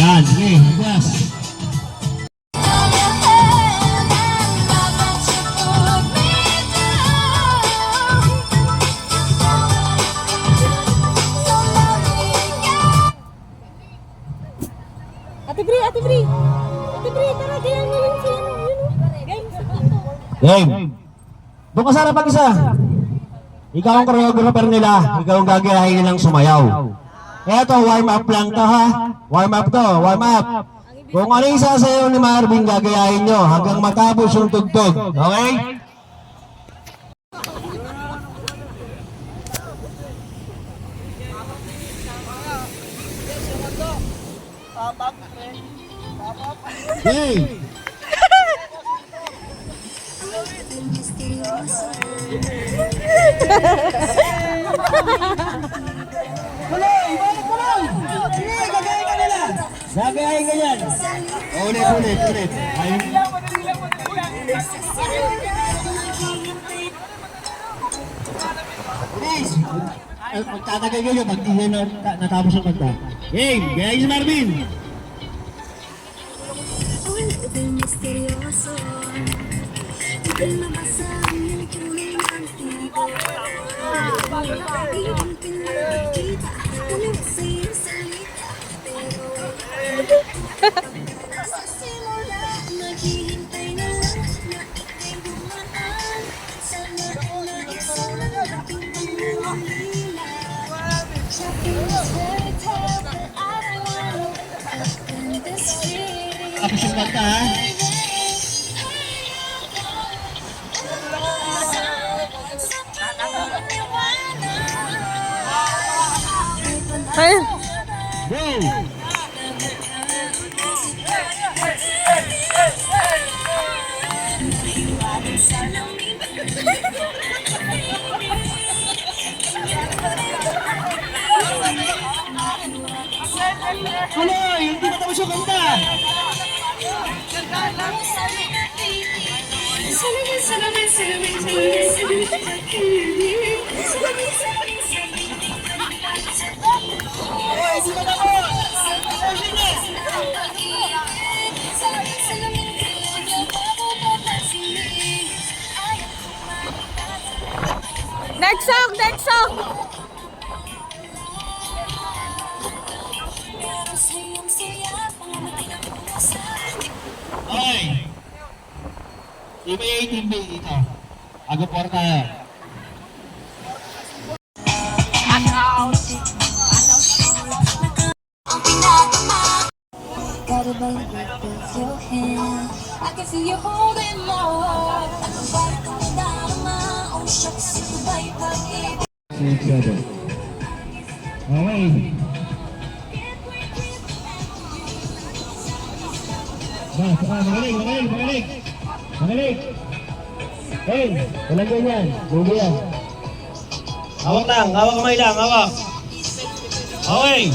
Yan, sige, yes. Ate Bri, Ate Bri. Ate Bri, tara, kaya mo yun siya. Game. Doon ka sana pag-isa. Ikaw ang choreographer nila. Ikaw ang gagayahin nilang sumayaw. Eto, warm up lang to ha. Warm up to, warm up. Kung ano yung sasayaw ni Marvin, gagayahin nyo hanggang matapos yung tugtog. Okay? Hey! Gagayahin ka yan. Ulit. Ayun. Please. Magtatagay kayo pag hindi natapos ang kanta. Game! Gayahin si Marvin! Tapos yung kanta ha? Ayun. Go! Tuloy! Hindi na tapos yung kanta! Next song, next song. Okay. Team A, Team B dito. Ako porta. Gotta believe with your hand. I can see you holding on. I can fight coming down on my own shucks. It's the way back. Okay. Magaling. Hey, walang ganyan. Lugi yan. Hawak kamay lang, hawak. Okay.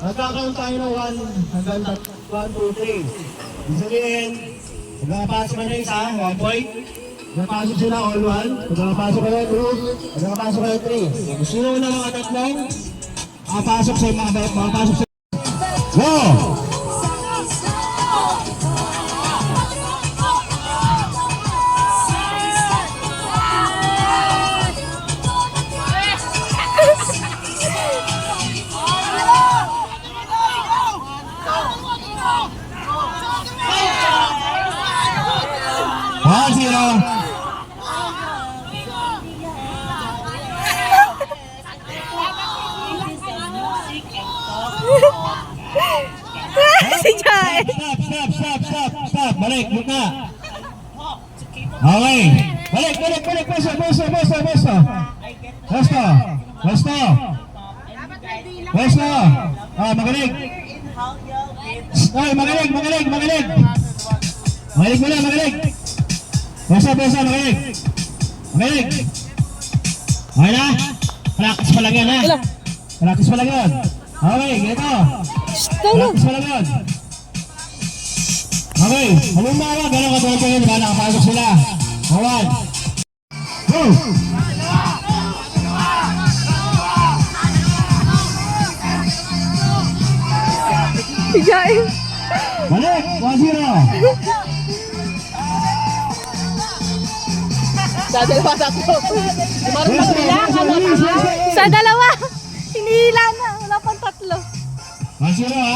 Magkakaroon tayo ng 1 hanggang 1, 2, 3. Ibig sabihin, magkakapasok ka na isa, 1 point. Magkakapasok sila all 1. Magkakapasok ka na 2. Magkakapasok ka na 3. Kung sino na mga tatlong, makapasok sa makapasok sa... Go! Si Jai. Stop. Balik, buka. Okay. Balik. Pusto. Magaling. Ay, magaling. Magaling. Pusto, magaling. Okay na? Practice pa lang yan, ha? Okay, ganito. Practice pa lang yan. Okay, halimbawa, gano'n katulad yun, diba? Nakapasok sila. Awan. Go! Jain. Balik, 1-0. Dadalawa sa ako. Marunong Pwesto, bilang, pwesto, ano release, ka? pwesto. Sa dalawa. Hinihila na. Wala pang tatlo. 1-0 ha.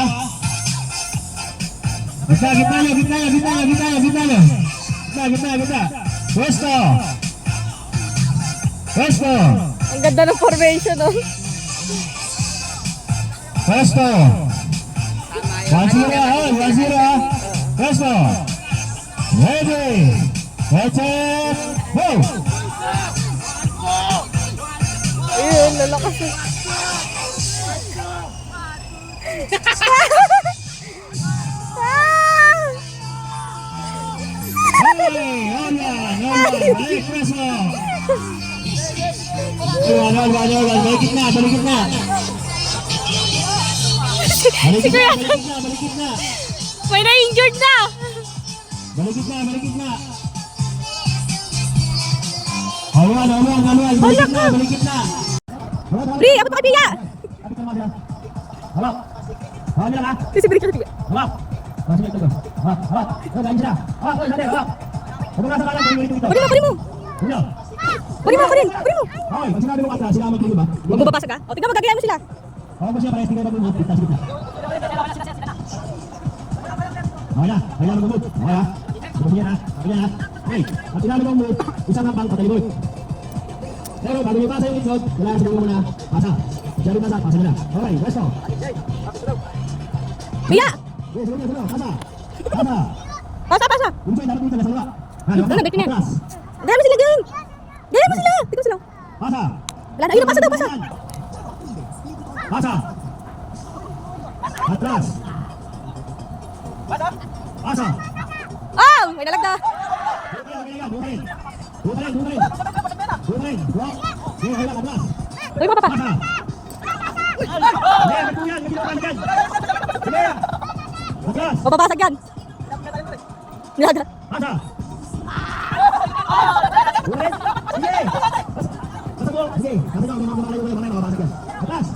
Gitna. Pwesto. Ang ganda ng formation, oh. Pwesto. 1-0 ha. Pwesto. Ready. Let's it. Go. Ayun, lalakas eh. Hey, hola. Balik, Pwesto. Balik na. Balik na. May na-injured na. Balik na. Haluan. Balik na. Bri, abot ka kay Pia. Halo. Halo nila ka. Kasi Bri ka kay Pia. Halo. Masih ito. Halo. Ganyan siya. Halo, dali. Halo. Huwag na sa kalan kung ito. Kunin mo. Kunin. Kunin mo. Okay, pag sinabi mo ka sila magkili ba? Magbabasag ka? O, tingnan mo, gagayan mo sila. Okay ba siya parehas tingnan mag-move? Kita sige. Okay na mag-move. Okay ha. Sige na. Okay, pag sinabi mo move, isang nampang patay-boy. Pero bago niyo pasa yung itlog, kailangan sabihin mo muna, pasa. Sabi pasa mo na. Okay, let's go. Pia! Sunod. Pasa. Pasa. Unsoy, dapat dito na sa luwa. Doon, break na. Atras. Gaya mo sila, Gang. Tingnan mo sila. Pasa. Wala na, ayun, pasa daw. Pasa. Atras. Pasa. Oh! May nalag na. Bukain. Walk. Sige, hilang atras. Ay, papa. Pasa. Sige. Atras. Mababasag yan. Nilaga. Pasa. Ulit. Sige. Pasa mo. Sige. Kasi daw, mga mababasag yan. Atras.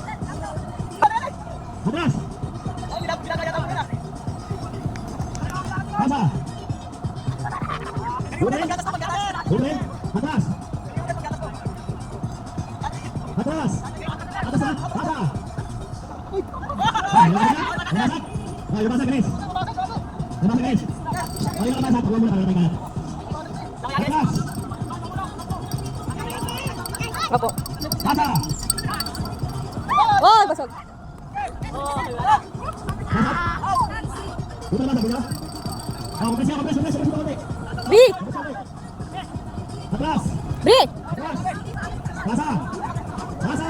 Pasa. Ulit. Atras. Atas na. Pasa. Lumasa, Chris. Ay, lumasa. Huwag mo na kalat. Atras. Opo. Pasa. Oh, basag. Buta naman, buta. Kompres. Bri! Atras. Bri! Atras. Pasa. Pasa.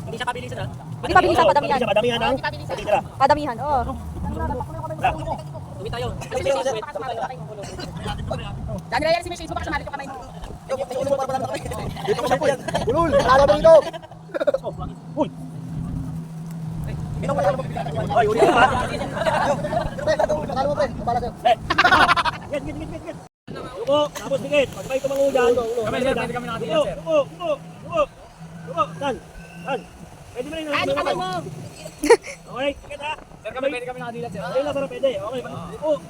Hindi siya pabilisan ah. Hindi pabilisan, padamihan. Padamihan ang tira. Padamihan, oo. Tumi tayo. Dahil nila yan si Michelle, baka sumali ka pa na ito. Dito ko siya po yan. Ulul, alala mo dito. Uy. Ay, uli ka pa. Nakalo mo pre, pala sa'yo. Get. Upo, tapos dikit. Pag may tumango dyan. Kami nakatiyan, sir. Upo. Dan. Pwede mo rin. Okay, dikit ha. Sir, pwede kami nakatiyan, sir. Pwede lang, pero pwede. Okay, upo.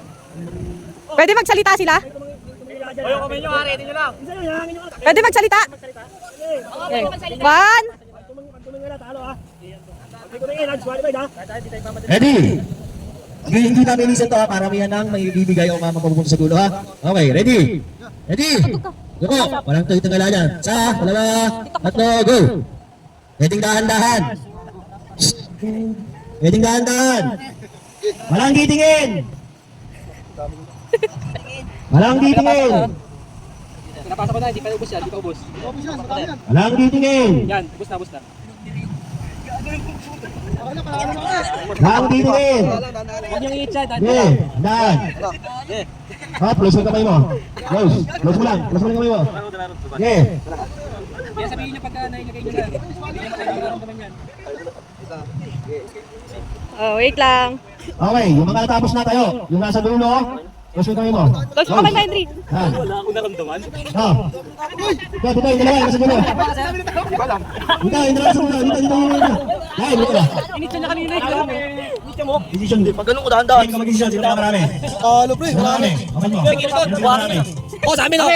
Pwede magsalita sila? Oyo, kamay nyo, ready nyo lang. Pwede magsalita? One. Ready? Hindi namin inisan to ha, para may anang may bibigay o mapupunta sa dulo ha. Okay, ready? Ready? Go! Walang tangala dyan. Isa, dalawa, tatlo, go! Pwedeng dahan-dahan. Pwedeng dahan-dahan. Walang titingin! Walang titingin! Napasok ko na, hindi pa ubos yan, hindi pa ubos. Walang titingin! Yan, ubos na, ubos na. Walang titingin! Huwag niyong i-chat, Okay, dahan. Close yung kamay mo. Close. Close mo lang. Close mo lang kamay mo. Okay. Kaya sabihin niyo pagka nailagay niyo na. Hindi niyo makaramdaman yan. Oh, wait lang. Okay, yung mga natapos na tayo. Yung nasa dulo. Close yung kamay mo. Close mo kamay, Henry. Wala akong naramdaman. Dito, yung dalawa. Nasa dulo. Dito, yung dalawa sa dulo. Dito. Dahil, dito na. Initya niya kanina eh. Initya mo. Decision din. Pag ganun ko dahan-dahan. Hindi ka mag-decision. Sino ka marami? Talo, pre. Marami. Okay mo. Sino ka marami? Oh, sa amin oh.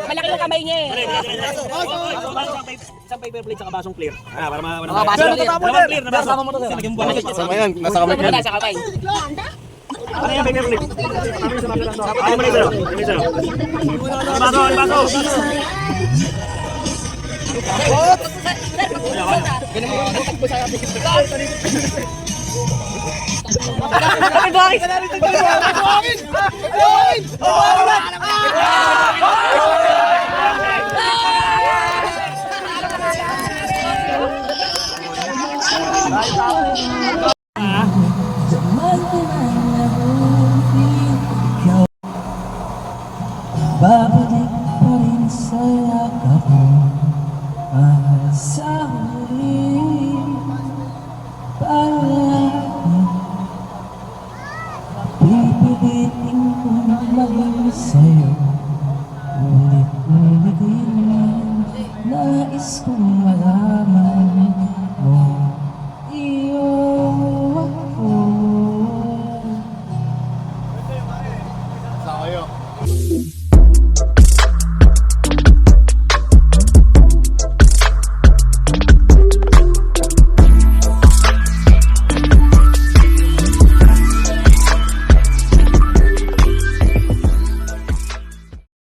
Malaki yung kamay niya eh. Isang paper plate sa basong clear. Ah, para ma... basong clear. Dalawang clear na baso. Lagyan mo buwan. Sama yan, nasa kamay yan. Sa kamay. Ano yung paper plate? Ano mo na isa? Ano isa? Baso, baso. Ay, bakit? Babalik pa rin sa yakap mo, mahal sa huli. Palagi pipilitin kong maging sa'yo.